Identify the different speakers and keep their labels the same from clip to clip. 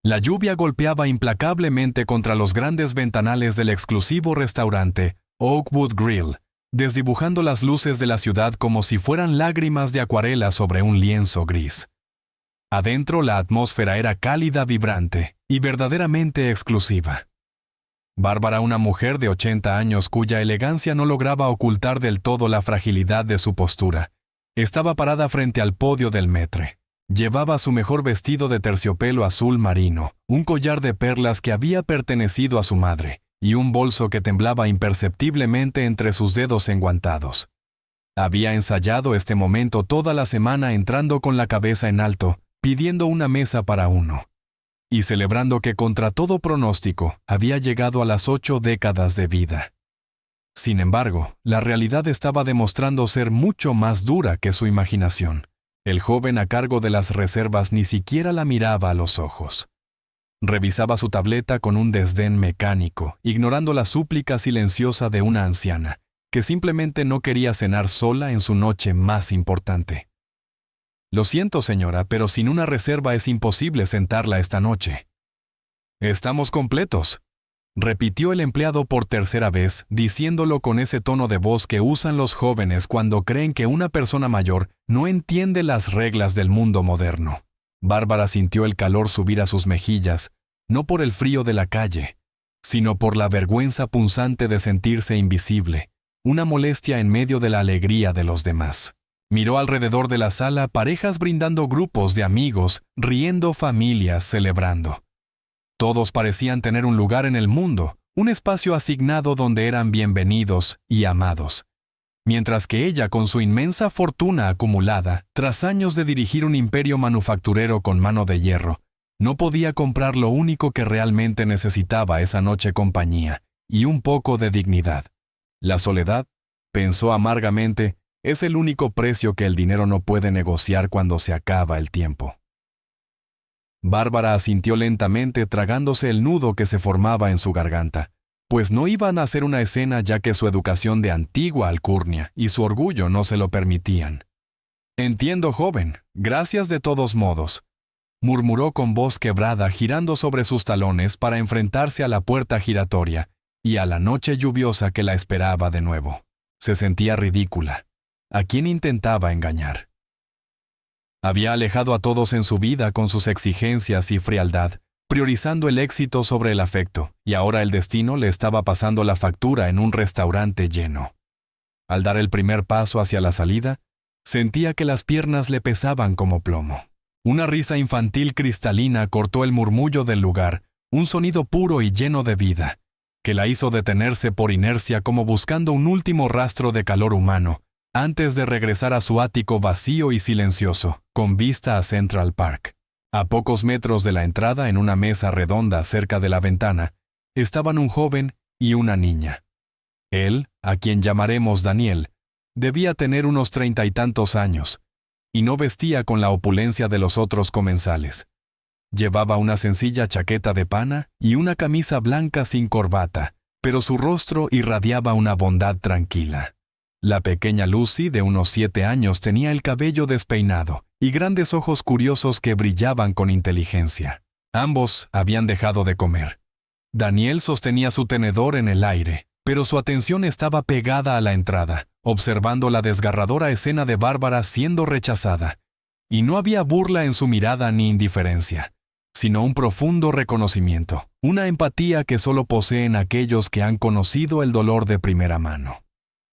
Speaker 1: La lluvia golpeaba implacablemente contra los grandes ventanales del exclusivo restaurante Oakwood Grill, desdibujando las luces de la ciudad como si fueran lágrimas de acuarela sobre un lienzo gris. Adentro la atmósfera era cálida, vibrante y verdaderamente exclusiva. Bárbara, una mujer de 80 años cuya elegancia no lograba ocultar del todo la fragilidad de su postura, estaba parada frente al podio del Metre. Llevaba su mejor vestido de terciopelo azul marino, un collar de perlas que había pertenecido a su madre, y un bolso que temblaba imperceptiblemente entre sus dedos enguantados. Había ensayado este momento toda la semana, entrando con la cabeza en alto, pidiendo una mesa para uno, y celebrando que contra todo pronóstico había llegado a las 8 décadas de vida. Sin embargo, la realidad estaba demostrando ser mucho más dura que su imaginación. El joven a cargo de las reservas ni siquiera la miraba a los ojos. Revisaba su tableta con un desdén mecánico, ignorando la súplica silenciosa de una anciana, que simplemente no quería cenar sola en su noche más importante. «Lo siento, señora, pero sin una reserva es imposible sentarla esta noche». «Estamos completos», repitió el empleado por tercera vez, diciéndolo con ese tono de voz que usan los jóvenes cuando creen que una persona mayor no entiende las reglas del mundo moderno. Bárbara sintió el calor subir a sus mejillas, no por el frío de la calle, sino por la vergüenza punzante de sentirse invisible, una molestia en medio de la alegría de los demás. Miró alrededor de la sala parejas brindando, grupos de amigos, riendo, familias celebrando. Todos parecían tener un lugar en el mundo, un espacio asignado donde eran bienvenidos y amados. Mientras que ella, con su inmensa fortuna acumulada, tras años de dirigir un imperio manufacturero con mano de hierro, no podía comprar lo único que realmente necesitaba esa noche: compañía y un poco de dignidad. La soledad, pensó amargamente, es el único precio que el dinero no puede negociar cuando se acaba el tiempo. Bárbara asintió lentamente, tragándose el nudo que se formaba en su garganta, pues no iban a hacer una escena, ya que su educación de antigua alcurnia y su orgullo no se lo permitían. «Entiendo, joven, gracias de todos modos», murmuró con voz quebrada, girando sobre sus talones para enfrentarse a la puerta giratoria y a la noche lluviosa que la esperaba de nuevo. Se sentía ridícula. ¿A quién intentaba engañar? Había alejado a todos en su vida con sus exigencias y frialdad, priorizando el éxito sobre el afecto, y ahora el destino le estaba pasando la factura en un restaurante lleno. Al dar el primer paso hacia la salida, sentía que las piernas le pesaban como plomo. Una risa infantil cristalina cortó el murmullo del lugar, un sonido puro y lleno de vida, que la hizo detenerse por inercia, como buscando un último rastro de calor humano, antes de regresar a su ático vacío y silencioso, con vista a Central Park. A pocos metros de la entrada, en una mesa redonda cerca de la ventana, estaban un joven y una niña. Él, a quien llamaremos Daniel, debía tener unos 30 y tantos años, y no vestía con la opulencia de los otros comensales. Llevaba una sencilla chaqueta de pana y una camisa blanca sin corbata, pero su rostro irradiaba una bondad tranquila. La pequeña Lucy, de unos 7 años, tenía el cabello despeinado y grandes ojos curiosos que brillaban con inteligencia. Ambos habían dejado de comer. Daniel sostenía su tenedor en el aire, pero su atención estaba pegada a la entrada, observando la desgarradora escena de Bárbara siendo rechazada. Y no había burla en su mirada ni indiferencia, sino un profundo reconocimiento, una empatía que solo poseen aquellos que han conocido el dolor de primera mano.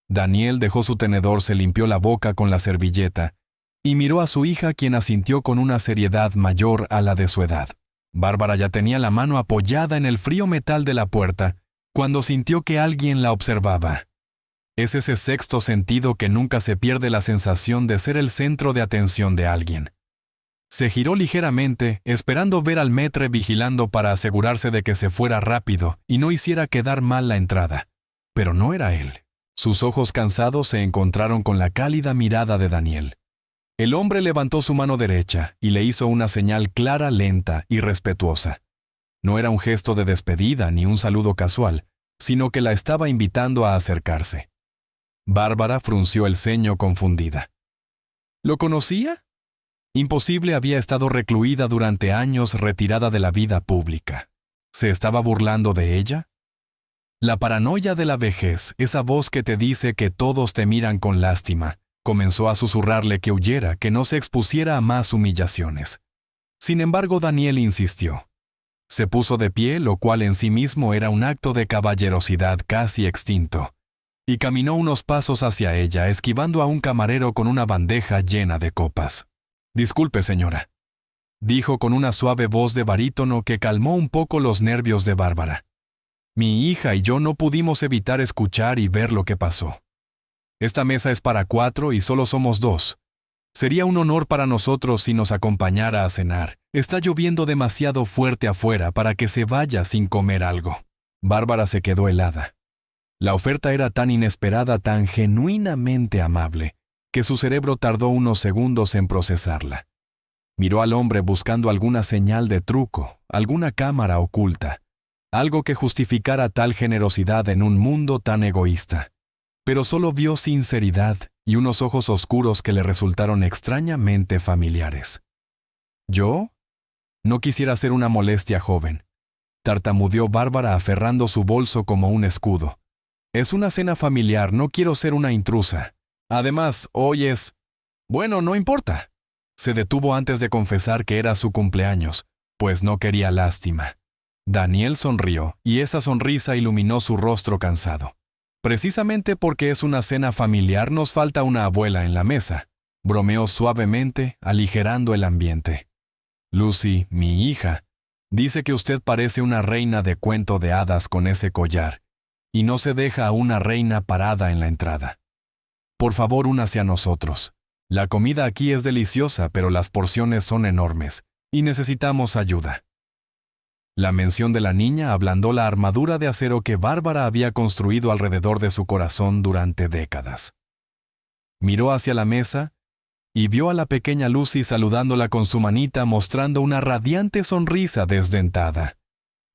Speaker 1: Daniel dejó su tenedor, se limpió la boca con la servilleta y miró a su hija, quien asintió con una seriedad mayor a la de su edad. Bárbara ya tenía la mano apoyada en el frío metal de la puerta cuando sintió que alguien la observaba. Es ese sexto sentido que nunca se pierde, la sensación de ser el centro de atención de alguien. Se giró ligeramente, esperando ver al maître vigilando para asegurarse de que se fuera rápido y no hiciera quedar mal la entrada. Pero no era él. Sus ojos cansados se encontraron con la cálida mirada de Daniel. El hombre levantó su mano derecha y le hizo una señal clara, lenta y respetuosa. No era un gesto de despedida ni un saludo casual, sino que la estaba invitando a acercarse. Bárbara frunció el ceño confundida. ¿Lo conocía? Imposible, había estado recluida durante años, retirada de la vida pública. ¿Se estaba burlando de ella? La paranoia de la vejez, esa voz que te dice que todos te miran con lástima, comenzó a susurrarle que huyera, que no se expusiera a más humillaciones. Sin embargo, Daniel insistió. Se puso de pie, lo cual en sí mismo era un acto de caballerosidad casi extinto, y caminó unos pasos hacia ella, esquivando a un camarero con una bandeja llena de copas. «Disculpe, señora», dijo con una suave voz de barítono que calmó un poco los nervios de Bárbara. «Mi hija y yo no pudimos evitar escuchar y ver lo que pasó. Esta mesa es para 4 y solo somos 2. Sería un honor para nosotros si nos acompañara a cenar. Está lloviendo demasiado fuerte afuera para que se vaya sin comer algo». Bárbara se quedó helada. La oferta era tan inesperada, tan genuinamente amable, que su cerebro tardó unos segundos en procesarla. Miró al hombre buscando alguna señal de truco, alguna cámara oculta, algo que justificara tal generosidad en un mundo tan egoísta. Pero solo vio sinceridad y unos ojos oscuros que le resultaron extrañamente familiares. ¿Yo? No quisiera ser una molestia, joven, tartamudeó Bárbara aferrando su bolso como un escudo. Es una cena familiar, no quiero ser una intrusa. Además, hoy es... Bueno, no importa. Se detuvo antes de confesar que era su cumpleaños, pues no quería lástima. Daniel sonrió, y esa sonrisa iluminó su rostro cansado. Precisamente porque es una cena familiar nos falta una abuela en la mesa, bromeó suavemente, aligerando el ambiente. Lucy, mi hija, dice que usted parece una reina de cuento de hadas con ese collar, y no se deja a una reina parada en la entrada. Por favor, únase a nosotros. La comida aquí es deliciosa, pero las porciones son enormes, y necesitamos ayuda. La mención de la niña ablandó la armadura de acero que Bárbara había construido alrededor de su corazón durante décadas. Miró hacia la mesa y vio a la pequeña Lucy saludándola con su manita, mostrando una radiante sonrisa desdentada.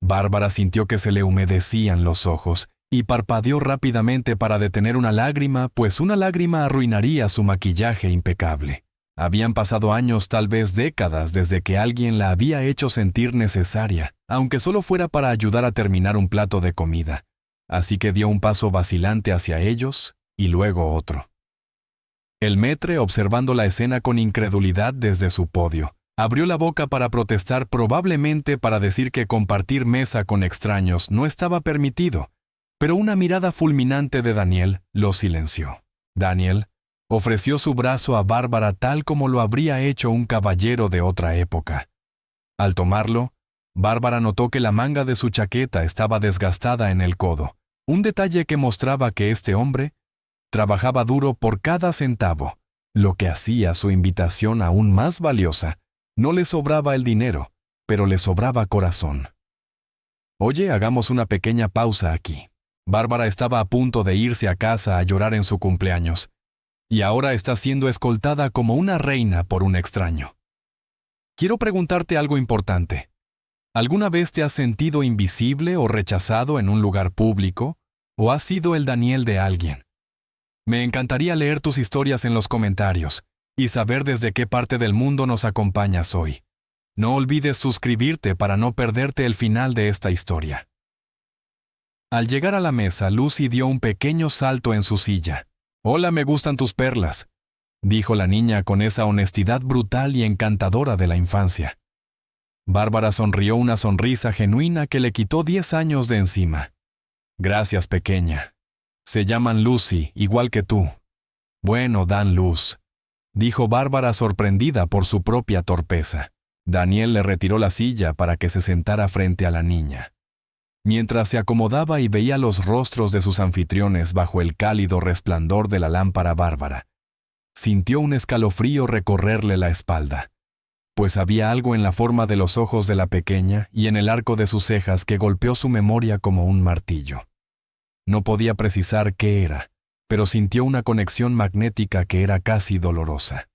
Speaker 1: Bárbara sintió que se le humedecían los ojos y parpadeó rápidamente para detener una lágrima, pues una lágrima arruinaría su maquillaje impecable. Habían pasado años, tal vez décadas, desde que alguien la había hecho sentir necesaria, aunque solo fuera para ayudar a terminar un plato de comida. Así que dio un paso vacilante hacia ellos y luego otro. El maître, observando la escena con incredulidad desde su podio, abrió la boca para protestar, probablemente para decir que compartir mesa con extraños no estaba permitido, pero una mirada fulminante de Daniel lo silenció. Daniel ofreció su brazo a Bárbara tal como lo habría hecho un caballero de otra época. Al tomarlo, Bárbara notó que la manga de su chaqueta estaba desgastada en el codo, un detalle que mostraba que este hombre trabajaba duro por cada centavo, lo que hacía su invitación aún más valiosa. No le sobraba el dinero, pero le sobraba corazón. «Oye, hagamos una pequeña pausa aquí». Bárbara estaba a punto de irse a casa a llorar en su cumpleaños, y ahora está siendo escoltada como una reina por un extraño. Quiero preguntarte algo importante. ¿Alguna vez te has sentido invisible o rechazado en un lugar público, o has sido el Daniel de alguien? Me encantaría leer tus historias en los comentarios y saber desde qué parte del mundo nos acompañas hoy. No olvides suscribirte para no perderte el final de esta historia. Al llegar a la mesa, Lucy dio un pequeño salto en su silla. «Hola, me gustan tus perlas», dijo la niña con esa honestidad brutal y encantadora de la infancia. Bárbara sonrió una sonrisa genuina que le quitó 10 años de encima. «Gracias, pequeña. Se llaman Lucy, igual que tú». «Bueno, dan luz», dijo Bárbara sorprendida por su propia torpeza. Daniel le retiró la silla para que se sentara frente a la niña. Mientras se acomodaba y veía los rostros de sus anfitriones bajo el cálido resplandor de la lámpara, Bárbara sintió un escalofrío recorrerle la espalda, pues había algo en la forma de los ojos de la pequeña y en el arco de sus cejas que golpeó su memoria como un martillo. No podía precisar qué era, pero sintió una conexión magnética que era casi dolorosa.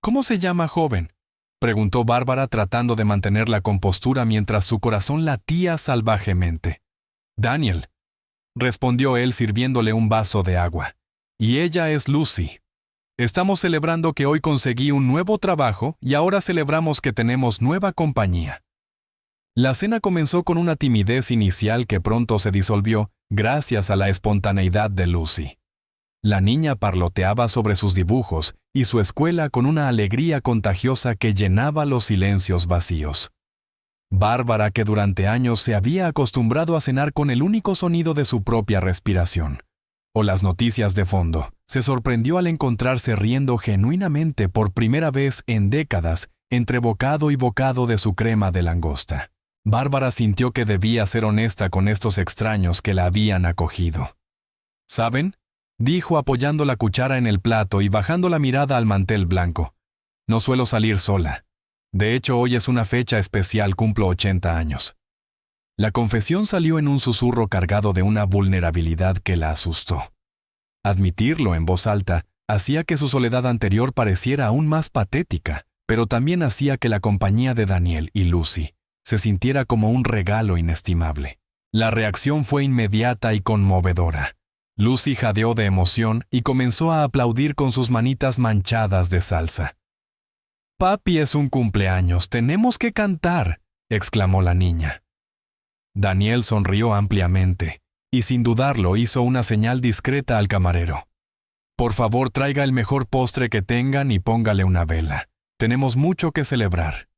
Speaker 1: «¿Cómo se llama, joven?», preguntó Bárbara tratando de mantener la compostura mientras su corazón latía salvajemente. «Daniel», respondió él sirviéndole un vaso de agua. «Y ella es Lucy». Estamos celebrando que hoy conseguí un nuevo trabajo y ahora celebramos que tenemos nueva compañía. La cena comenzó con una timidez inicial que pronto se disolvió gracias a la espontaneidad de Lucy. La niña parloteaba sobre sus dibujos y su escuela con una alegría contagiosa que llenaba los silencios vacíos. Bárbara, que durante años se había acostumbrado a cenar con el único sonido de su propia respiración, o las noticias de fondo, se sorprendió al encontrarse riendo genuinamente por primera vez en décadas entre bocado y bocado de su crema de langosta. Bárbara sintió que debía ser honesta con estos extraños que la habían acogido. ¿Saben?, dijo apoyando la cuchara en el plato y bajando la mirada al mantel blanco. No suelo salir sola. De hecho, hoy es una fecha especial, cumplo 80 años. La confesión salió en un susurro cargado de una vulnerabilidad que la asustó. Admitirlo en voz alta hacía que su soledad anterior pareciera aún más patética, pero también hacía que la compañía de Daniel y Lucy se sintiera como un regalo inestimable. La reacción fue inmediata y conmovedora. Lucy jadeó de emoción y comenzó a aplaudir con sus manitas manchadas de salsa. «Papi, es un cumpleaños, tenemos que cantar», exclamó la niña. Daniel sonrió ampliamente y sin dudarlo hizo una señal discreta al camarero. «Por favor, traiga el mejor postre que tengan y póngale una vela. Tenemos mucho que celebrar».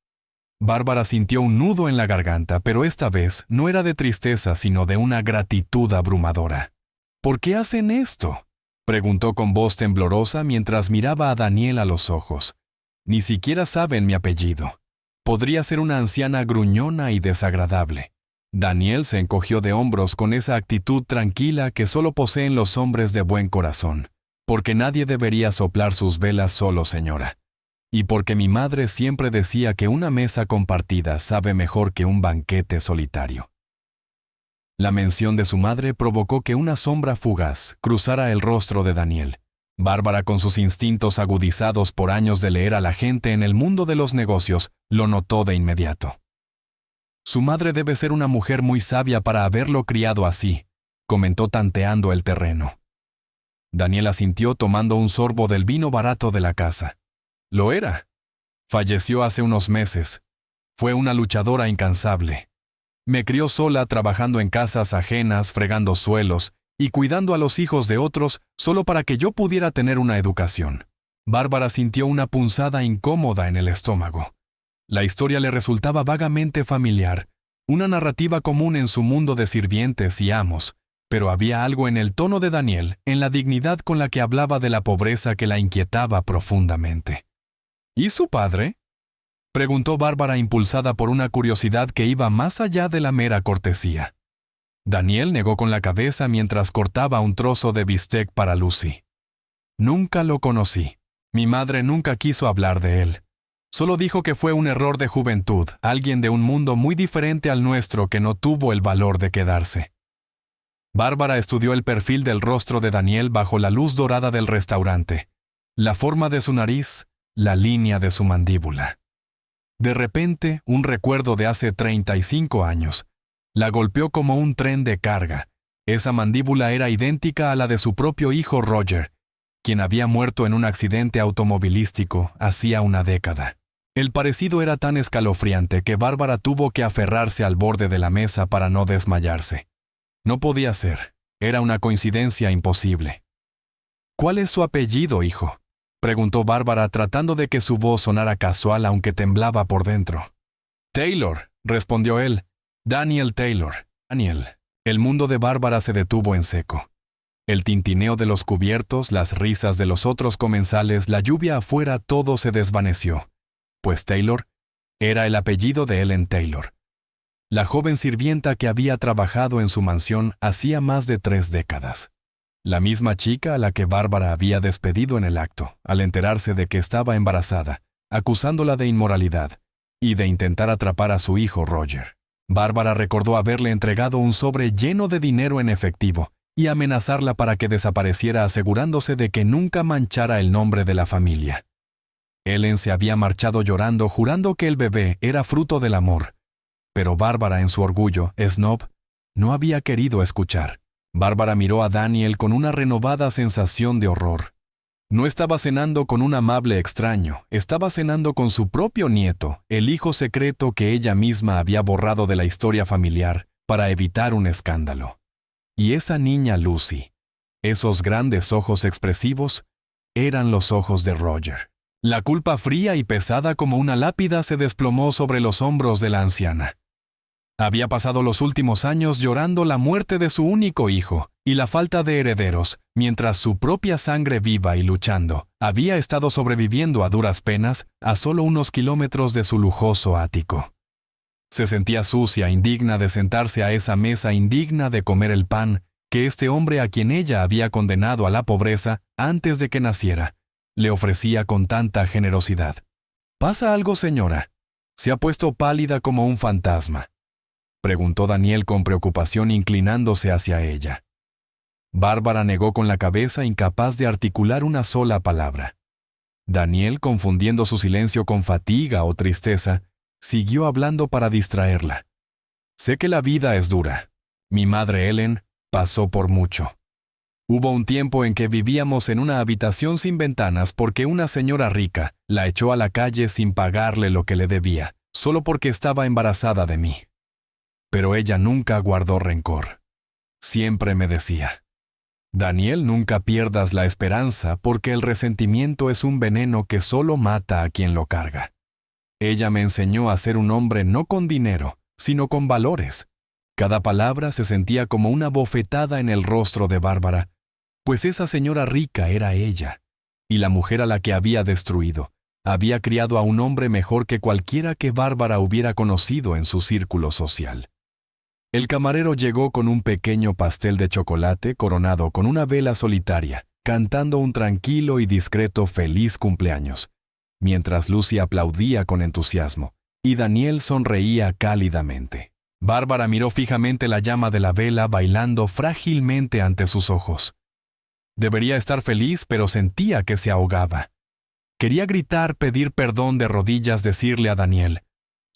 Speaker 1: Bárbara sintió un nudo en la garganta, pero esta vez no era de tristeza, sino de una gratitud abrumadora. «¿Por qué hacen esto?», preguntó con voz temblorosa mientras miraba a Daniel a los ojos. «Ni siquiera saben mi apellido. Podría ser una anciana gruñona y desagradable». Daniel se encogió de hombros con esa actitud tranquila que solo poseen los hombres de buen corazón. «Porque nadie debería soplar sus velas solo, señora. Y porque mi madre siempre decía que una mesa compartida sabe mejor que un banquete solitario». La mención de su madre provocó que una sombra fugaz cruzara el rostro de Daniel. Bárbara, con sus instintos agudizados por años de leer a la gente en el mundo de los negocios, lo notó de inmediato. «Su madre debe ser una mujer muy sabia para haberlo criado así», comentó tanteando el terreno. Daniel asintió tomando un sorbo del vino barato de la casa. «Lo era. Falleció hace unos meses. Fue una luchadora incansable. Me crió sola trabajando en casas ajenas, fregando suelos y cuidando a los hijos de otros solo para que yo pudiera tener una educación». Bárbara sintió una punzada incómoda en el estómago. La historia le resultaba vagamente familiar, una narrativa común en su mundo de sirvientes y amos, pero había algo en el tono de Daniel, en la dignidad con la que hablaba de la pobreza que la inquietaba profundamente. «¿Y su padre?», preguntó Bárbara, impulsada por una curiosidad que iba más allá de la mera cortesía. Daniel negó con la cabeza mientras cortaba un trozo de bistec para Lucy. «Nunca lo conocí. Mi madre nunca quiso hablar de él. Solo dijo que fue un error de juventud, alguien de un mundo muy diferente al nuestro que no tuvo el valor de quedarse». Bárbara estudió el perfil del rostro de Daniel bajo la luz dorada del restaurante, la forma de su nariz, la línea de su mandíbula. De repente, un recuerdo de hace 35 años la golpeó como un tren de carga. Esa mandíbula era idéntica a la de su propio hijo Roger, quien había muerto en un accidente automovilístico hacía una década. El parecido era tan escalofriante que Bárbara tuvo que aferrarse al borde de la mesa para no desmayarse. No podía ser. Era una coincidencia imposible. «¿Cuál es su apellido, hijo?», preguntó Bárbara tratando de que su voz sonara casual aunque temblaba por dentro. «Taylor», respondió él. «Daniel Taylor». Daniel. El mundo de Bárbara se detuvo en seco. El tintineo de los cubiertos, las risas de los otros comensales, la lluvia afuera, todo se desvaneció. Pues Taylor era el apellido de Ellen Taylor, la joven sirvienta que había trabajado en su mansión hacía más de 3 décadas. La misma chica a la que Bárbara había despedido en el acto, al enterarse de que estaba embarazada, acusándola de inmoralidad y de intentar atrapar a su hijo Roger. Bárbara recordó haberle entregado un sobre lleno de dinero en efectivo y amenazarla para que desapareciera, asegurándose de que nunca manchara el nombre de la familia. Ellen se había marchado llorando, jurando que el bebé era fruto del amor. Pero Bárbara, en su orgullo, snob, no había querido escuchar. Bárbara miró a Daniel con una renovada sensación de horror. No estaba cenando con un amable extraño, estaba cenando con su propio nieto, el hijo secreto que ella misma había borrado de la historia familiar para evitar un escándalo. Y esa niña Lucy, esos grandes ojos expresivos, eran los ojos de Roger. La culpa fría y pesada como una lápida se desplomó sobre los hombros de la anciana. Había pasado los últimos años llorando la muerte de su único hijo y la falta de herederos, mientras su propia sangre viva y luchando había estado sobreviviendo a duras penas a solo unos kilómetros de su lujoso ático. Se sentía sucia, indigna de sentarse a esa mesa, indigna de comer el pan que este hombre a quien ella había condenado a la pobreza antes de que naciera, le ofrecía con tanta generosidad. «¿Pasa algo, señora? Se ha puesto pálida como un fantasma», preguntó Daniel con preocupación inclinándose hacia ella. Bárbara negó con la cabeza, incapaz de articular una sola palabra. Daniel, confundiendo su silencio con fatiga o tristeza, siguió hablando para distraerla. «Sé que la vida es dura. Mi madre Ellen pasó por mucho. Hubo un tiempo en que vivíamos en una habitación sin ventanas porque una señora rica la echó a la calle sin pagarle lo que le debía, solo porque estaba embarazada de mí. Pero ella nunca guardó rencor. Siempre me decía, Daniel, nunca pierdas la esperanza porque el resentimiento es un veneno que solo mata a quien lo carga. Ella me enseñó a ser un hombre no con dinero, sino con valores». Cada palabra se sentía como una bofetada en el rostro de Bárbara, pues esa señora rica era ella, y la mujer a la que había destruido había criado a un hombre mejor que cualquiera que Bárbara hubiera conocido en su círculo social. El camarero llegó con un pequeño pastel de chocolate coronado con una vela solitaria, cantando un tranquilo y discreto feliz cumpleaños, mientras Lucy aplaudía con entusiasmo, y Daniel sonreía cálidamente. Bárbara miró fijamente la llama de la vela bailando frágilmente ante sus ojos. Debería estar feliz, pero sentía que se ahogaba. Quería gritar, pedir perdón de rodillas, decirle a Daniel,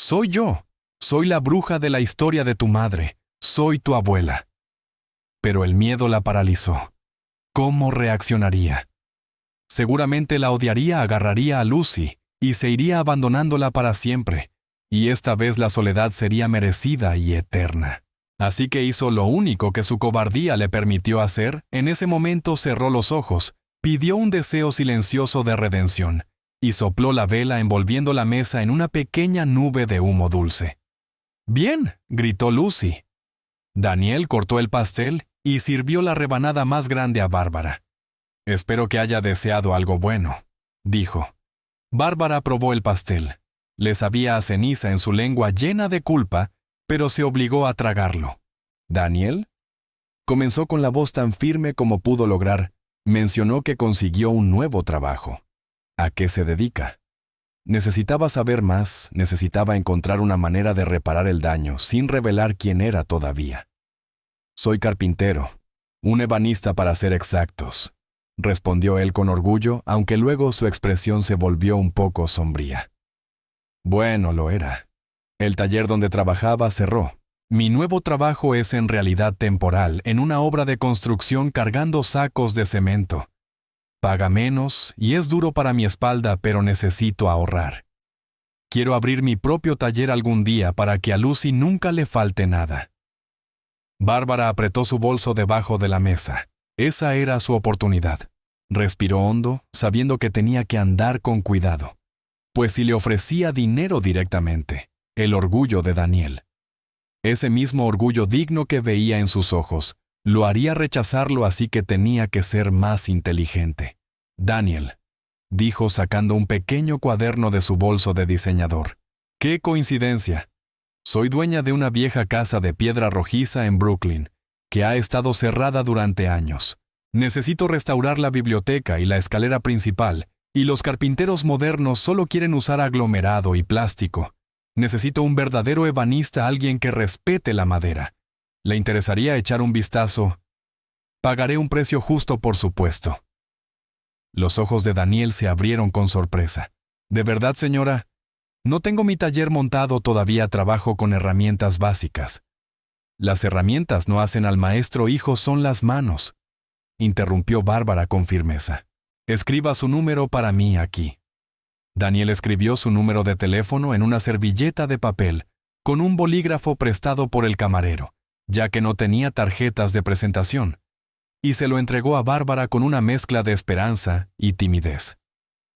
Speaker 1: «Soy yo, soy la bruja de la historia de tu madre, soy tu abuela». Pero el miedo la paralizó. ¿Cómo reaccionaría? Seguramente la odiaría, agarraría a Lucy y se iría abandonándola para siempre. Y esta vez la soledad sería merecida y eterna. Así que hizo lo único que su cobardía le permitió hacer. En ese momento cerró los ojos, pidió un deseo silencioso de redención, y sopló la vela envolviendo la mesa en una pequeña nube de humo dulce. «Bien», gritó Lucy. Daniel cortó el pastel y sirvió la rebanada más grande a Bárbara. «Espero que haya deseado algo bueno», dijo. Bárbara probó el pastel. Le sabía a ceniza en su lengua llena de culpa, pero se obligó a tragarlo. «¿Daniel?». Comenzó con la voz tan firme como pudo lograr. Mencionó que consiguió un nuevo trabajo. ¿A qué se dedica? Necesitaba saber más, necesitaba encontrar una manera de reparar el daño, sin revelar quién era todavía. «Soy carpintero, un ebanista para ser exactos», respondió él con orgullo, aunque luego su expresión se volvió un poco sombría. «Bueno, lo era. El taller donde trabajaba cerró. Mi nuevo trabajo es en realidad temporal, en una obra de construcción cargando sacos de cemento. Paga menos y es duro para mi espalda, pero necesito ahorrar. Quiero abrir mi propio taller algún día para que a Lucy nunca le falte nada». Bárbara apretó su bolso debajo de la mesa. Esa era su oportunidad. Respiró hondo, sabiendo que tenía que andar con cuidado. Pues si le ofrecía dinero directamente, el orgullo de Daniel, ese mismo orgullo digno que veía en sus ojos, lo haría rechazarlo, así que tenía que ser más inteligente. «Daniel», dijo sacando un pequeño cuaderno de su bolso de diseñador. «¡Qué coincidencia! Soy dueña de una vieja casa de piedra rojiza en Brooklyn, que ha estado cerrada durante años. Necesito restaurar la biblioteca y la escalera principal, y los carpinteros modernos solo quieren usar aglomerado y plástico. Necesito un verdadero ebanista, alguien que respete la madera. ¿Le interesaría echar un vistazo? Pagaré un precio justo, por supuesto». Los ojos de Daniel se abrieron con sorpresa. «¿De verdad, señora? No tengo mi taller montado todavía, trabajo con herramientas básicas». «Las herramientas no hacen al maestro, hijo, son las manos», interrumpió Bárbara con firmeza. Escriba su número para mí aquí. Daniel escribió su número de teléfono en una servilleta de papel, con un bolígrafo prestado por el camarero, ya que no tenía tarjetas de presentación, y se lo entregó a Bárbara con una mezcla de esperanza y timidez.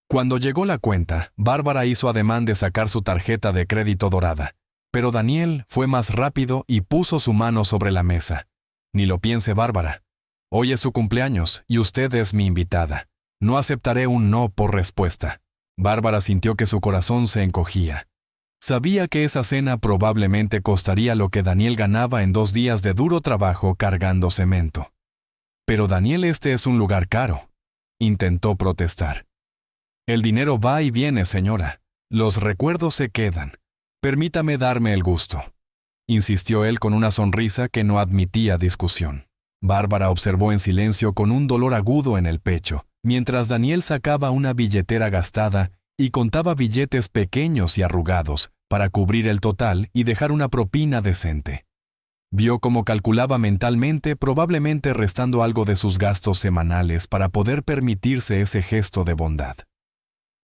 Speaker 1: Cuando llegó la cuenta, Bárbara hizo ademán de sacar su tarjeta de crédito dorada, pero Daniel fue más rápido y puso su mano sobre la mesa. Ni lo piense, Bárbara. Hoy es su cumpleaños y usted es mi invitada. No aceptaré un no por respuesta. Bárbara sintió que su corazón se encogía. Sabía que esa cena probablemente costaría lo que Daniel ganaba en 2 días de duro trabajo cargando cemento. Pero Daniel, este es un lugar caro. Intentó protestar. El dinero va y viene, señora. Los recuerdos se quedan. Permítame darme el gusto. Insistió él con una sonrisa que no admitía discusión. Bárbara observó en silencio con un dolor agudo en el pecho, mientras Daniel sacaba una billetera gastada y contaba billetes pequeños y arrugados para cubrir el total y dejar una propina decente. Vio cómo calculaba mentalmente, probablemente restando algo de sus gastos semanales para poder permitirse ese gesto de bondad.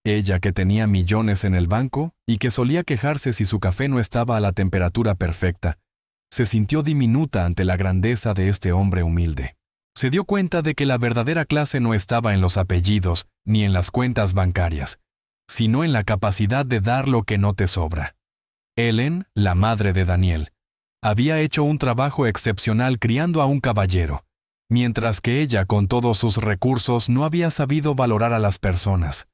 Speaker 1: Ella, que tenía millones en el banco y que solía quejarse si su café no estaba a la temperatura perfecta, se sintió diminuta ante la grandeza de este hombre humilde. Se dio cuenta de que la verdadera clase no estaba en los apellidos ni en las cuentas bancarias, sino en la capacidad de dar lo que no te sobra. Ellen, la madre de Daniel, había hecho un trabajo excepcional criando a un caballero, mientras que ella, con todos sus recursos, no había sabido valorar a las personas.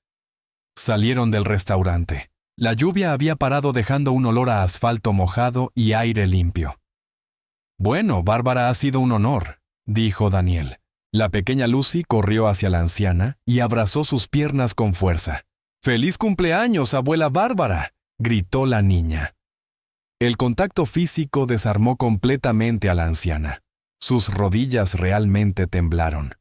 Speaker 1: Salieron del restaurante. La lluvia había parado dejando un olor a asfalto mojado y aire limpio. «Bueno, Bárbara, ha sido un honor», dijo Daniel. La pequeña Lucy corrió hacia la anciana y abrazó sus piernas con fuerza. «¡Feliz cumpleaños, abuela Bárbara!», gritó la niña. El contacto físico desarmó completamente a la anciana. Sus rodillas realmente temblaron.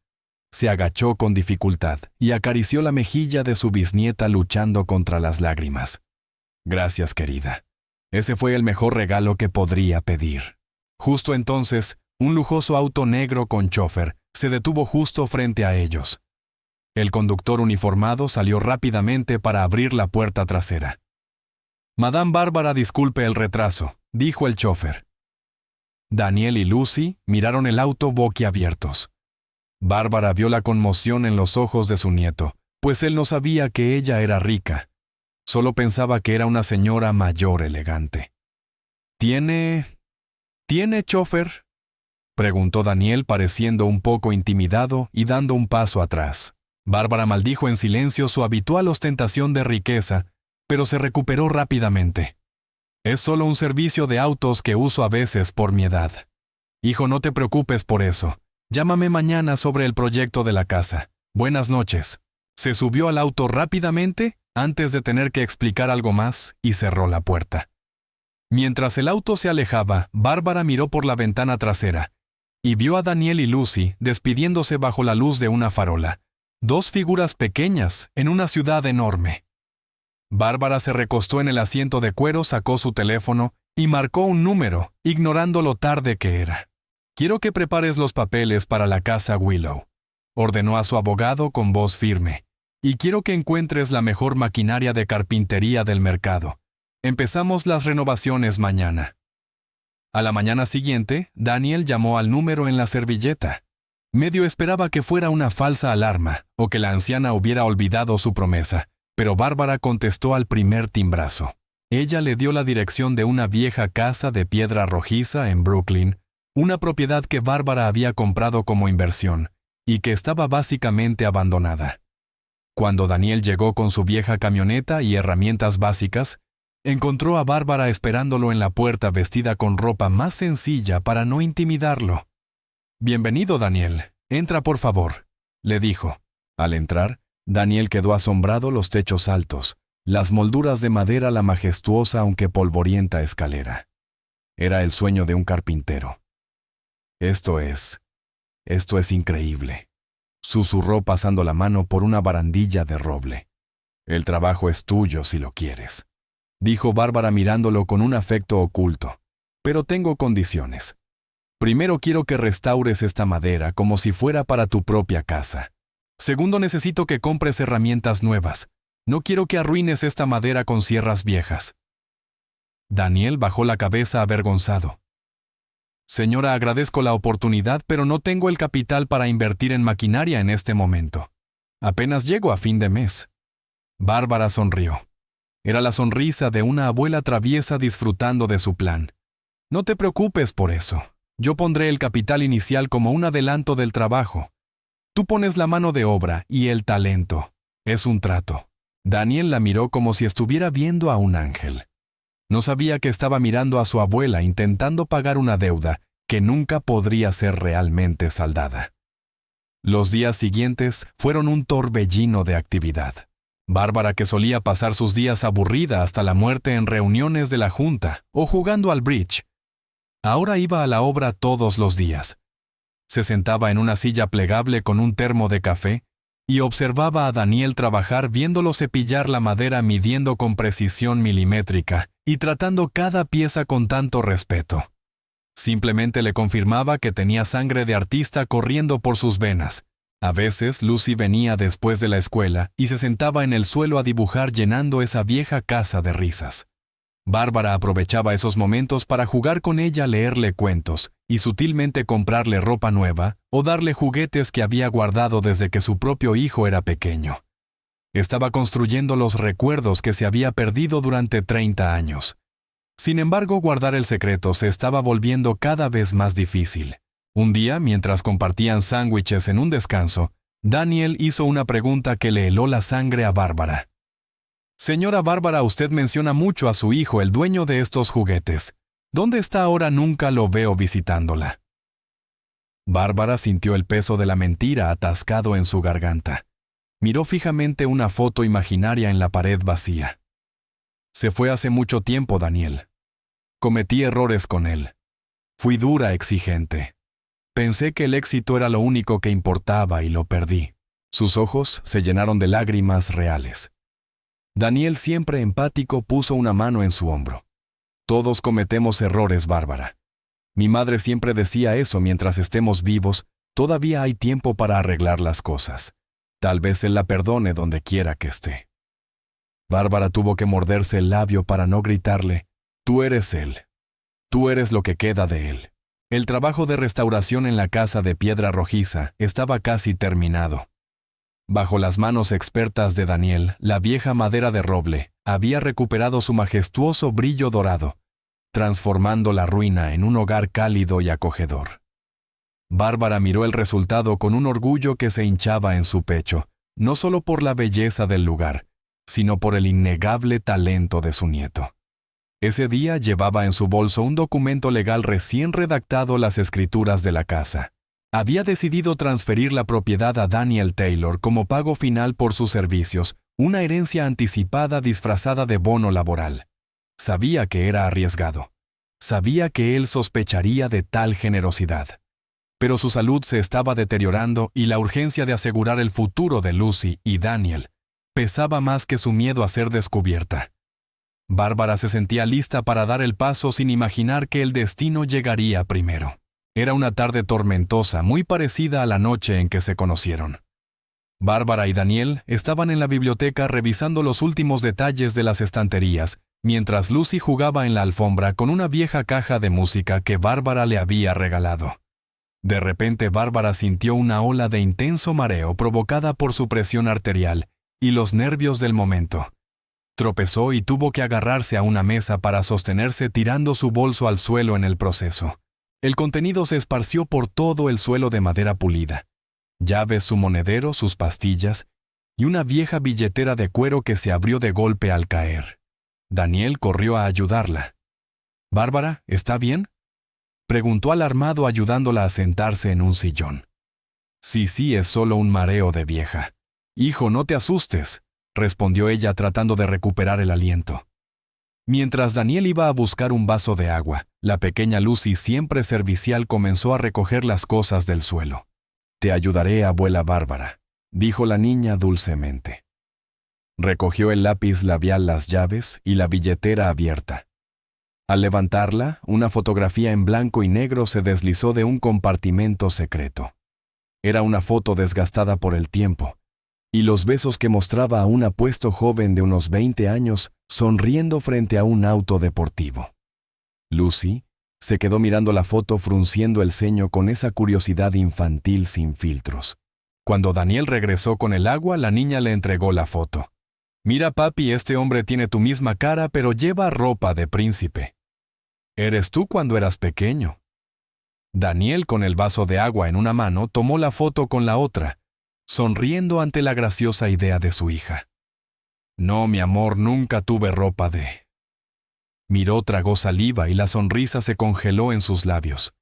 Speaker 1: Se agachó con dificultad y acarició la mejilla de su bisnieta luchando contra las lágrimas. «Gracias, querida. Ese fue el mejor regalo que podría pedir». Justo entonces, un lujoso auto negro con chófer se detuvo justo frente a ellos. El conductor uniformado salió rápidamente para abrir la puerta trasera. «Madame Bárbara, disculpe el retraso», dijo el chófer. Daniel y Lucy miraron el auto boquiabiertos. Bárbara vio la conmoción en los ojos de su nieto, pues él no sabía que ella era rica. Solo pensaba que era una señora mayor elegante. ¿Tiene chófer?», preguntó Daniel, pareciendo un poco intimidado y dando un paso atrás. Bárbara maldijo en silencio su habitual ostentación de riqueza, pero se recuperó rápidamente. «Es solo un servicio de autos que uso a veces por mi edad. Hijo, no te preocupes por eso. Llámame mañana sobre el proyecto de la casa. Buenas noches». Se subió al auto rápidamente antes de tener que explicar algo más y cerró la puerta. Mientras el auto se alejaba, Bárbara miró por la ventana trasera y vio a Daniel y Lucy despidiéndose bajo la luz de una farola. 2 figuras pequeñas en una ciudad enorme. Bárbara se recostó en el asiento de cuero, sacó su teléfono y marcó un número, ignorando lo tarde que era. «Quiero que prepares los papeles para la casa Willow», ordenó a su abogado con voz firme. «Y quiero que encuentres la mejor maquinaria de carpintería del mercado. Empezamos las renovaciones mañana». A la mañana siguiente, Daniel llamó al número en la servilleta. Medio esperaba que fuera una falsa alarma o que la anciana hubiera olvidado su promesa, pero Bárbara contestó al primer timbrazo. Ella le dio la dirección de una vieja casa de piedra rojiza en Brooklyn, una propiedad que Bárbara había comprado como inversión y que estaba básicamente abandonada. Cuando Daniel llegó con su vieja camioneta y herramientas básicas, encontró a Bárbara esperándolo en la puerta vestida con ropa más sencilla para no intimidarlo. «Bienvenido, Daniel. Entra, por favor», le dijo. Al entrar, Daniel quedó asombrado los techos altos, las molduras de madera, la majestuosa aunque polvorienta escalera. Era el sueño de un carpintero. Esto es increíble», susurró pasando la mano por una barandilla de roble. «El trabajo es tuyo si lo quieres», dijo Bárbara mirándolo con un afecto oculto. «Pero tengo condiciones. Primero quiero que restaures esta madera como si fuera para tu propia casa. Segundo, necesito que compres herramientas nuevas. No quiero que arruines esta madera con sierras viejas. Daniel bajó la cabeza avergonzado. Señora, agradezco la oportunidad, pero no tengo el capital para invertir en maquinaria en este momento. Apenas llego a fin de mes. Bárbara sonrió. Era la sonrisa de una abuela traviesa disfrutando de su plan. No te preocupes por eso. Yo pondré el capital inicial como un adelanto del trabajo. Tú pones la mano de obra y el talento. Es un trato. Daniel la miró como si estuviera viendo a un ángel. No sabía que estaba mirando a su abuela intentando pagar una deuda que nunca podría ser realmente saldada. Los días siguientes fueron un torbellino de actividad. Bárbara, que solía pasar sus días aburrida hasta la muerte en reuniones de la junta o jugando al bridge, ahora iba a la obra todos los días. Se sentaba en una silla plegable con un termo de café y observaba a Daniel trabajar viéndolo cepillar la madera midiendo con precisión milimétrica y tratando cada pieza con tanto respeto. Simplemente le confirmaba que tenía sangre de artista corriendo por sus venas. A veces Lucy venía después de la escuela y se sentaba en el suelo a dibujar llenando esa vieja casa de risas. Bárbara aprovechaba esos momentos para jugar con ella, leerle cuentos y sutilmente comprarle ropa nueva o darle juguetes que había guardado desde que su propio hijo era pequeño. Estaba construyendo los recuerdos que se había perdido durante 30 años. Sin embargo, guardar el secreto se estaba volviendo cada vez más difícil. Un día, mientras compartían sándwiches en un descanso, Daniel hizo una pregunta que le heló la sangre a Bárbara. Señora Bárbara, usted menciona mucho a su hijo, el dueño de estos juguetes. ¿Dónde está ahora? Nunca lo veo visitándola. Bárbara sintió el peso de la mentira atascado en su garganta. Miró fijamente una foto imaginaria en la pared vacía. Se fue hace mucho tiempo, Daniel. Cometí errores con él. Fui dura, exigente. Pensé que el éxito era lo único que importaba y lo perdí. Sus ojos se llenaron de lágrimas reales. Daniel, siempre empático, puso una mano en su hombro. Todos cometemos errores, Bárbara. Mi madre siempre decía eso: mientras estemos vivos, todavía hay tiempo para arreglar las cosas. Tal vez él la perdone donde quiera que esté. Bárbara tuvo que morderse el labio para no gritarle: tú eres él. Tú eres lo que queda de él. El trabajo de restauración en la casa de piedra rojiza estaba casi terminado. Bajo las manos expertas de Daniel, la vieja madera de roble había recuperado su majestuoso brillo dorado, transformando la ruina en un hogar cálido y acogedor. Bárbara miró el resultado con un orgullo que se hinchaba en su pecho, no solo por la belleza del lugar, sino por el innegable talento de su nieto. Ese día llevaba en su bolso un documento legal recién redactado, las escrituras de la casa. Había decidido transferir la propiedad a Daniel Taylor como pago final por sus servicios, una herencia anticipada disfrazada de bono laboral. Sabía que era arriesgado. Sabía que él sospecharía de tal generosidad. Pero su salud se estaba deteriorando y la urgencia de asegurar el futuro de Lucy y Daniel pesaba más que su miedo a ser descubierta. Bárbara se sentía lista para dar el paso sin imaginar que el destino llegaría primero. Era una tarde tormentosa, muy parecida a la noche en que se conocieron. Bárbara y Daniel estaban en la biblioteca revisando los últimos detalles de las estanterías, mientras Lucy jugaba en la alfombra con una vieja caja de música que Bárbara le había regalado. De repente, Bárbara sintió una ola de intenso mareo provocada por su presión arterial y los nervios del momento. Tropezó y tuvo que agarrarse a una mesa para sostenerse, tirando su bolso al suelo en el proceso. El contenido se esparció por todo el suelo de madera pulida. Llaves, su monedero, sus pastillas y una vieja billetera de cuero que se abrió de golpe al caer. Daniel corrió a ayudarla. «Bárbara, ¿está bien?», preguntó alarmado, ayudándola a sentarse en un sillón. Sí, es solo un mareo de vieja. «Hijo, no te asustes», respondió ella tratando de recuperar el aliento. Mientras Daniel iba a buscar un vaso de agua, la pequeña Lucy, siempre servicial, comenzó a recoger las cosas del suelo. «Te ayudaré, abuela Bárbara», dijo la niña dulcemente. Recogió el lápiz labial, las llaves y la billetera abierta. Al levantarla, una fotografía en blanco y negro se deslizó de un compartimento secreto. Era una foto desgastada por el tiempo, y los besos que mostraba a un apuesto joven de unos 20 años sonriendo frente a un auto deportivo. Lucy se quedó mirando la foto frunciendo el ceño con esa curiosidad infantil sin filtros. Cuando Daniel regresó con el agua, la niña le entregó la foto. «Mira, papi, este hombre tiene tu misma cara, pero lleva ropa de príncipe. Eres tú cuando eras pequeño». Daniel, con el vaso de agua en una mano, tomó la foto con la otra, sonriendo ante la graciosa idea de su hija. «No, mi amor, nunca tuve ropa de...». Miró, tragó saliva y la sonrisa se congeló en sus labios.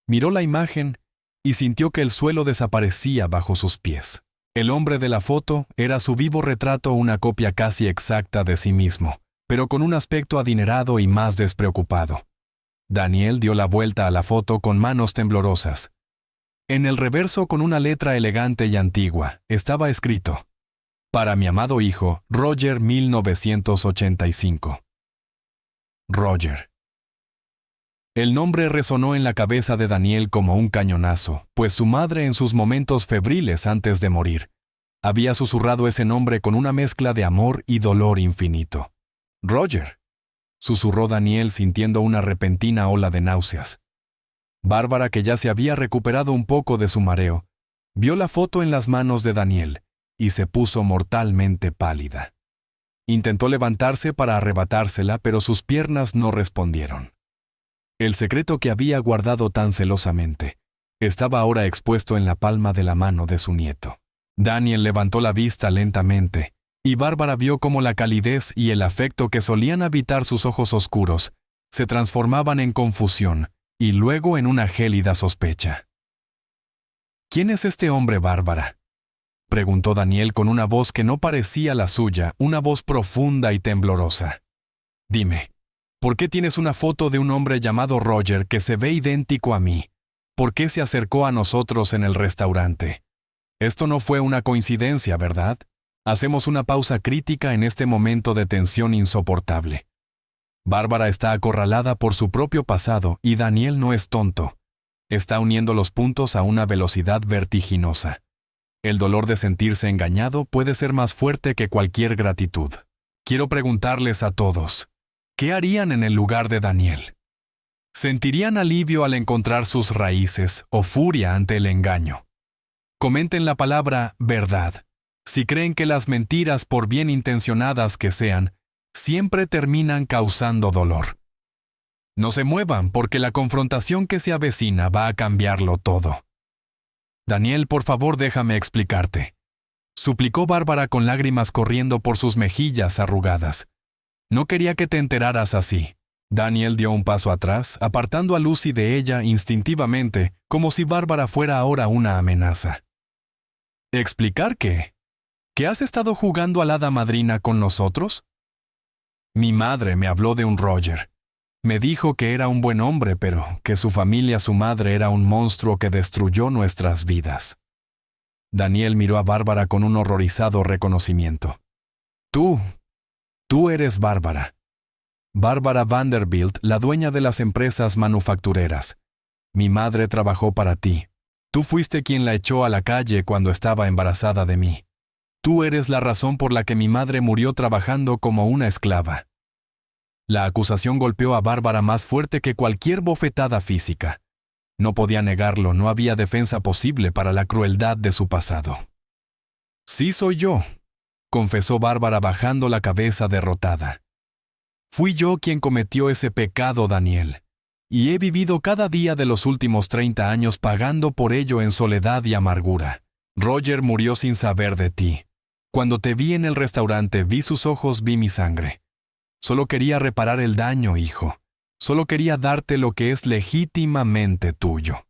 Speaker 1: Miró la imagen y sintió que el suelo desaparecía bajo sus pies. El hombre de la foto era su vivo retrato, una copia casi exacta de sí mismo, pero con un aspecto adinerado y más despreocupado. Daniel dio la vuelta a la foto con manos temblorosas. En el reverso, con una letra elegante y antigua, estaba escrito: «Para mi amado hijo, Roger 1985». Roger. El nombre resonó en la cabeza de Daniel como un cañonazo, pues su madre, en sus momentos febriles antes de morir, había susurrado ese nombre con una mezcla de amor y dolor infinito. «Roger», susurró Daniel sintiendo una repentina ola de náuseas. Bárbara, que ya se había recuperado un poco de su mareo, vio la foto en las manos de Daniel y se puso mortalmente pálida. Intentó levantarse para arrebatársela, pero sus piernas no respondieron. El secreto que había guardado tan celosamente estaba ahora expuesto en la palma de la mano de su nieto. Daniel levantó la vista lentamente, y Bárbara vio cómo la calidez y el afecto que solían habitar sus ojos oscuros se transformaban en confusión y luego en una gélida sospecha. «¿Quién es este hombre, Bárbara?», preguntó Daniel con una voz que no parecía la suya, una voz profunda y temblorosa. «Dime, ¿por qué tienes una foto de un hombre llamado Roger que se ve idéntico a mí? ¿Por qué se acercó a nosotros en el restaurante? Esto no fue una coincidencia, ¿verdad? Hacemos una pausa crítica en este momento de tensión insoportable. Bárbara está acorralada por su propio pasado y Daniel no es tonto. Está uniendo los puntos a una velocidad vertiginosa. El dolor de sentirse engañado puede ser más fuerte que cualquier gratitud. Quiero preguntarles a todos, ¿qué harían en el lugar de Daniel? ¿Sentirían alivio al encontrar sus raíces o furia ante el engaño? Comenten la palabra verdad si creen que las mentiras, por bien intencionadas que sean, siempre terminan causando dolor. No se muevan, porque la confrontación que se avecina va a cambiarlo todo. Daniel, por favor, déjame explicarte, suplicó Bárbara con lágrimas corriendo por sus mejillas arrugadas. No quería que te enteraras así. Daniel dio un paso atrás, apartando a Lucy de ella instintivamente, como si Bárbara fuera ahora una amenaza. ¿Explicar qué? ¿Que has estado jugando a la hada madrina con nosotros? Mi madre me habló de un Roger. Me dijo que era un buen hombre, pero que su familia, su madre, era un monstruo que destruyó nuestras vidas. Daniel miró a Bárbara con un horrorizado reconocimiento. Tú eres Bárbara. Bárbara Vanderbilt, la dueña de las empresas manufactureras. Mi madre trabajó para ti. Tú fuiste quien la echó a la calle cuando estaba embarazada de mí. Tú eres la razón por la que mi madre murió trabajando como una esclava. La acusación golpeó a Bárbara más fuerte que cualquier bofetada física. No podía negarlo, no había defensa posible para la crueldad de su pasado. Sí soy yo, confesó Bárbara bajando la cabeza derrotada. Fui yo quien cometió ese pecado, Daniel, y he vivido cada día de los últimos 30 años pagando por ello en soledad y amargura. Roger murió sin saber de ti. Cuando te vi en el restaurante, vi sus ojos, vi mi sangre. Solo quería reparar el daño, hijo. Solo quería darte lo que es legítimamente tuyo.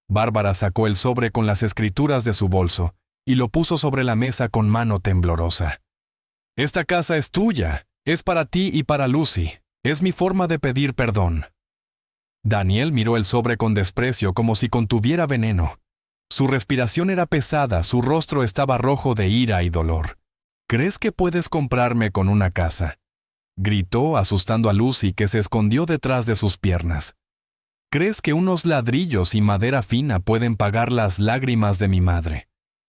Speaker 1: Bárbara sacó el sobre con las escrituras de su bolso y lo puso sobre la mesa con mano temblorosa. Esta casa es tuya, es para ti y para Lucy. Es mi forma de pedir perdón. Daniel miró el sobre con desprecio, como si contuviera veneno. Su respiración era pesada, su rostro estaba rojo de ira y dolor. ¿Crees que puedes comprarme con una casa?, gritó, asustando a Lucy, que se escondió detrás de sus piernas. ¿Crees que unos ladrillos y madera fina pueden pagar las lágrimas de mi madre?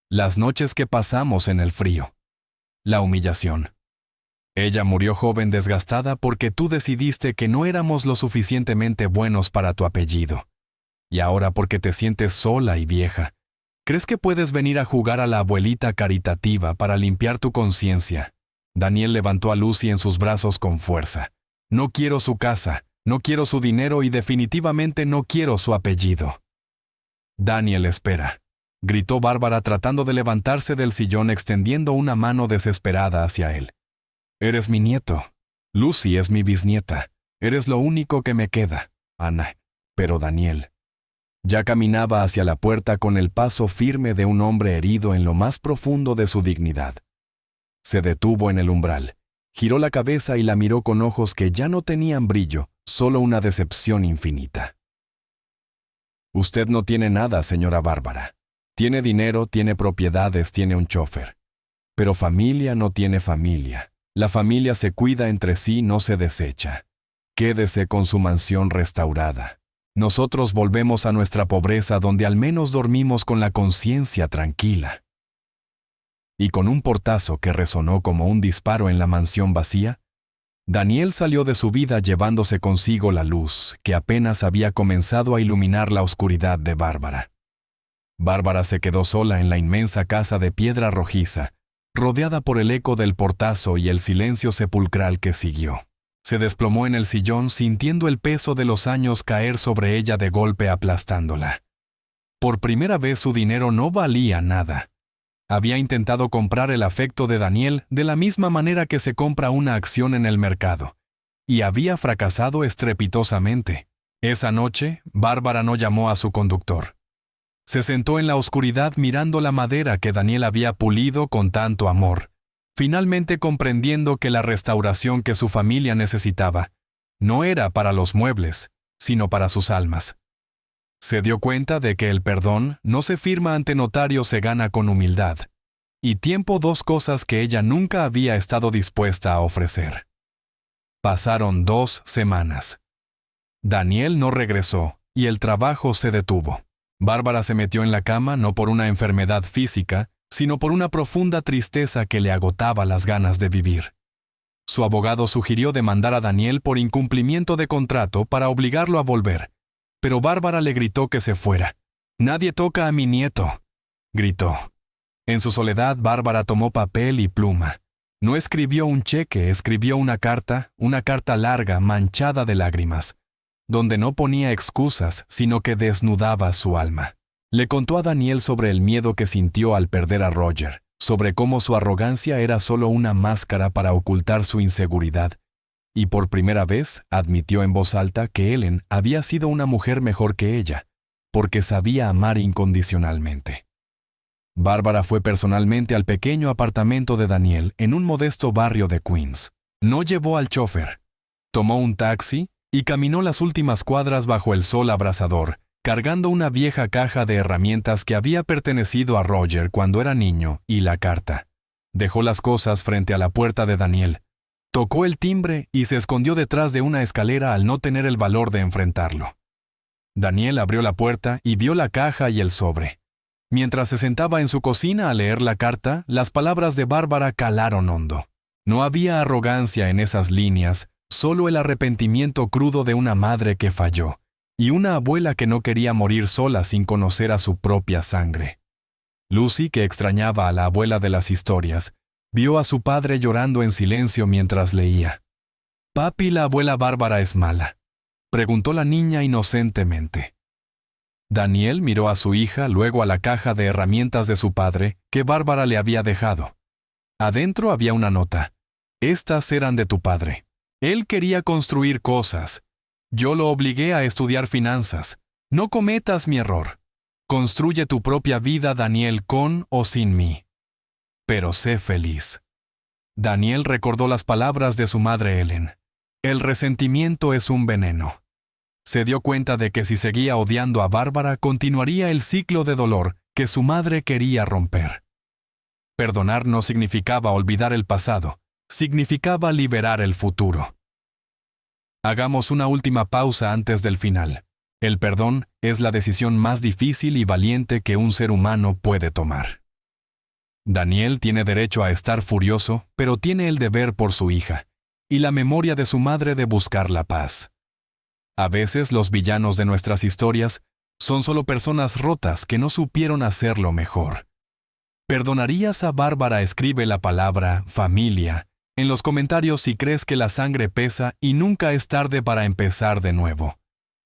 Speaker 1: Las noches que pasamos en el frío. La humillación. Ella murió joven desgastada porque tú decidiste que no éramos lo suficientemente buenos para tu apellido. Y ahora porque te sientes sola y vieja, ¿crees que puedes venir a jugar a la abuelita caritativa para limpiar tu conciencia? Daniel levantó a Lucy en sus brazos con fuerza. No quiero su casa, no quiero su dinero y definitivamente no quiero su apellido. Daniel, espera, gritó Bárbara tratando de levantarse del sillón extendiendo una mano desesperada hacia él. Eres mi nieto. Lucy es mi bisnieta. Eres lo único que me queda, Ana. Pero Daniel ya caminaba hacia la puerta con el paso firme de un hombre herido en lo más profundo de su dignidad. Se detuvo en el umbral, giró la cabeza y la miró con ojos que ya no tenían brillo, solo una decepción infinita. Usted no tiene nada, señora Bárbara. Tiene dinero, tiene propiedades, tiene un chofer. Pero familia no tiene familia. La familia se cuida entre sí, no se desecha. Quédese con su mansión restaurada. Nosotros volvemos a nuestra pobreza donde al menos dormimos con la conciencia tranquila. Y con un portazo que resonó como un disparo en la mansión vacía, Daniel salió de su vida llevándose consigo la luz que apenas había comenzado a iluminar la oscuridad de Bárbara. Bárbara se quedó sola en la inmensa casa de piedra rojiza, rodeada por el eco del portazo y el silencio sepulcral que siguió. Se desplomó en el sillón sintiendo el peso de los años caer sobre ella de golpe aplastándola. Por primera vez su dinero no valía nada. Había intentado comprar el afecto de Daniel de la misma manera que se compra una acción en el mercado, y había fracasado estrepitosamente. Esa noche, Bárbara no llamó a su conductor. Se sentó en la oscuridad mirando la madera que Daniel había pulido con tanto amor, finalmente comprendiendo que la restauración que su familia necesitaba no era para los muebles, sino para sus almas. Se dio cuenta de que el perdón no se firma ante notario, se gana con humildad, y tiempo, dos cosas que ella nunca había estado dispuesta a ofrecer. Pasaron 2 semanas. Daniel no regresó, y el trabajo se detuvo. Bárbara se metió en la cama no por una enfermedad física, sino por una profunda tristeza que le agotaba las ganas de vivir. Su abogado sugirió demandar a Daniel por incumplimiento de contrato para obligarlo a volver, pero Bárbara le gritó que se fuera. «Nadie toca a mi nieto», gritó. En su soledad, Bárbara tomó papel y pluma. No escribió un cheque, escribió una carta larga, manchada de lágrimas, donde no ponía excusas, sino que desnudaba su alma. Le contó a Daniel sobre el miedo que sintió al perder a Roger, sobre cómo su arrogancia era solo una máscara para ocultar su inseguridad, y por primera vez admitió en voz alta que Ellen había sido una mujer mejor que ella, porque sabía amar incondicionalmente. Bárbara fue personalmente al pequeño apartamento de Daniel en un modesto barrio de Queens. No llevó al chofer. Tomó un taxi y caminó las últimas cuadras bajo el sol abrasador, cargando una vieja caja de herramientas que había pertenecido a Roger cuando era niño y la carta. Dejó las cosas frente a la puerta de Daniel, tocó el timbre y se escondió detrás de una escalera al no tener el valor de enfrentarlo. Daniel abrió la puerta y vio la caja y el sobre. Mientras se sentaba en su cocina a leer la carta, las palabras de Bárbara calaron hondo. No había arrogancia en esas líneas, solo el arrepentimiento crudo de una madre que falló, y una abuela que no quería morir sola sin conocer a su propia sangre. Lucy, que extrañaba a la abuela de las historias, vio a su padre llorando en silencio mientras leía. «Papi, ¿la abuela Bárbara es mala?», preguntó la niña inocentemente. Daniel miró a su hija, luego a la caja de herramientas de su padre, que Bárbara le había dejado. Adentro había una nota. «Estas eran de tu padre. Él quería construir cosas. Yo lo obligué a estudiar finanzas. No cometas mi error. Construye tu propia vida, Daniel, con o sin mí. Pero sé feliz». Daniel recordó las palabras de su madre Ellen. «El resentimiento es un veneno». Se dio cuenta de que si seguía odiando a Bárbara, continuaría el ciclo de dolor que su madre quería romper. Perdonar no significaba olvidar el pasado, significaba liberar el futuro. Hagamos una última pausa antes del final. El perdón es la decisión más difícil y valiente que un ser humano puede tomar. Daniel tiene derecho a estar furioso, pero tiene el deber por su hija y la memoria de su madre de buscar la paz. A veces los villanos de nuestras historias son solo personas rotas que no supieron hacerlo mejor. ¿Perdonarías a Bárbara? Escribe la palabra familia en los comentarios si crees que la sangre pesa y nunca es tarde para empezar de nuevo.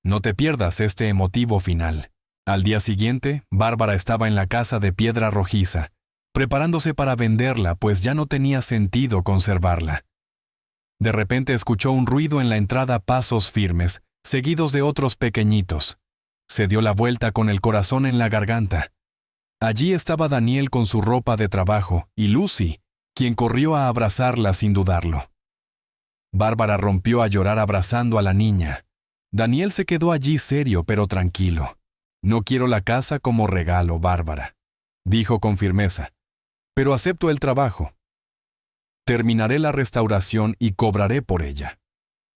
Speaker 1: No te pierdas este emotivo final. Al día siguiente, Bárbara estaba en la casa de piedra rojiza, preparándose para venderla, pues ya no tenía sentido conservarla. De repente escuchó un ruido en la entrada, pasos firmes, seguidos de otros pequeñitos. Se dio la vuelta con el corazón en la garganta. Allí estaba Daniel con su ropa de trabajo y Lucy, quien corrió a abrazarla sin dudarlo. Bárbara rompió a llorar abrazando a la niña. Daniel se quedó allí serio pero tranquilo. «No quiero la casa como regalo, Bárbara», dijo con firmeza, «pero acepto el trabajo. Terminaré la restauración y cobraré por ella.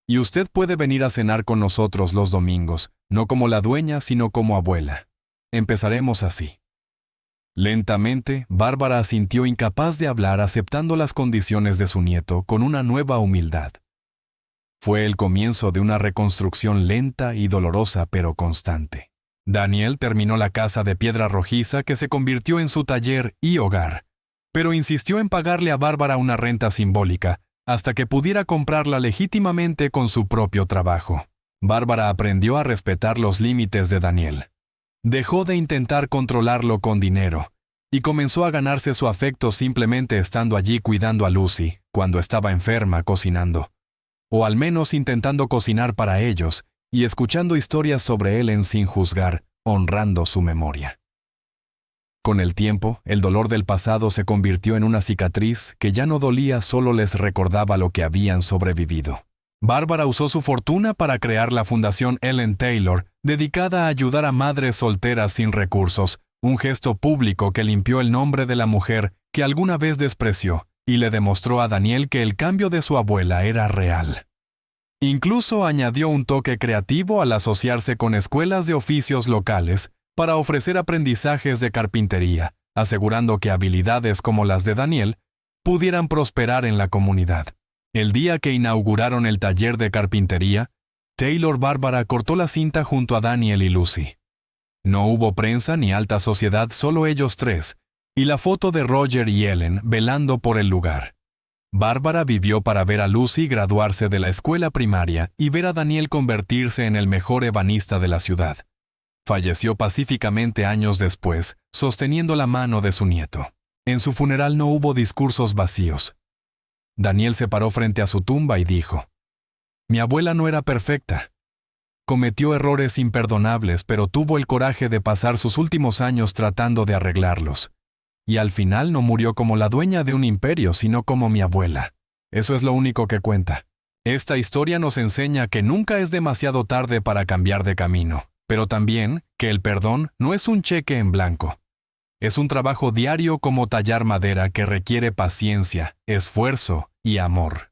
Speaker 1: Y usted puede venir a cenar con nosotros los domingos, no como la dueña, sino como abuela. Empezaremos así». Lentamente, Bárbara asintió, incapaz de hablar, aceptando las condiciones de su nieto con una nueva humildad. Fue el comienzo de una reconstrucción lenta y dolorosa pero constante. Daniel terminó la casa de piedra rojiza, que se convirtió en su taller y hogar, pero insistió en pagarle a Bárbara una renta simbólica hasta que pudiera comprarla legítimamente con su propio trabajo. Bárbara aprendió a respetar los límites de Daniel. Dejó de intentar controlarlo con dinero y comenzó a ganarse su afecto simplemente estando allí cuidando a Lucy cuando estaba enferma, cocinando, o al menos intentando cocinar para ellos y escuchando historias sobre Ellen sin juzgar, honrando su memoria. Con el tiempo, el dolor del pasado se convirtió en una cicatriz que ya no dolía, solo les recordaba lo que habían sobrevivido. Bárbara usó su fortuna para crear la Fundación Ellen Taylor, dedicada a ayudar a madres solteras sin recursos, un gesto público que limpió el nombre de la mujer que alguna vez despreció y le demostró a Daniel que el cambio de su abuela era real. Incluso añadió un toque creativo al asociarse con escuelas de oficios locales para ofrecer aprendizajes de carpintería, asegurando que habilidades como las de Daniel pudieran prosperar en la comunidad. El día que inauguraron el taller de carpintería, Taylor Bárbara cortó la cinta junto a Daniel y Lucy. No hubo prensa ni alta sociedad, solo ellos tres, y la foto de Roger y Ellen velando por el lugar. Bárbara vivió para ver a Lucy graduarse de la escuela primaria y ver a Daniel convertirse en el mejor ebanista de la ciudad. Falleció pacíficamente años después, sosteniendo la mano de su nieto. En su funeral no hubo discursos vacíos. Daniel se paró frente a su tumba y dijo: «Mi abuela no era perfecta. Cometió errores imperdonables, pero tuvo el coraje de pasar sus últimos años tratando de arreglarlos. Y al final no murió como la dueña de un imperio, sino como mi abuela. Eso es lo único que cuenta». Esta historia nos enseña que nunca es demasiado tarde para cambiar de camino, pero también que el perdón no es un cheque en blanco. Es un trabajo diario como tallar madera que requiere paciencia, esfuerzo y amor.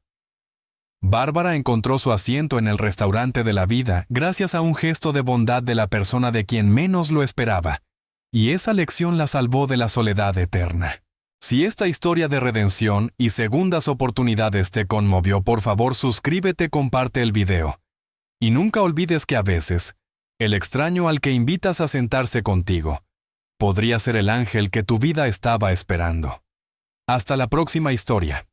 Speaker 1: Bárbara encontró su asiento en el restaurante de la vida gracias a un gesto de bondad de la persona de quien menos lo esperaba, y esa lección la salvó de la soledad eterna. Si esta historia de redención y segundas oportunidades te conmovió, por favor suscríbete, comparte el video. Y nunca olvides que a veces, el extraño al que invitas a sentarse contigo podría ser el ángel que tu vida estaba esperando. Hasta la próxima historia.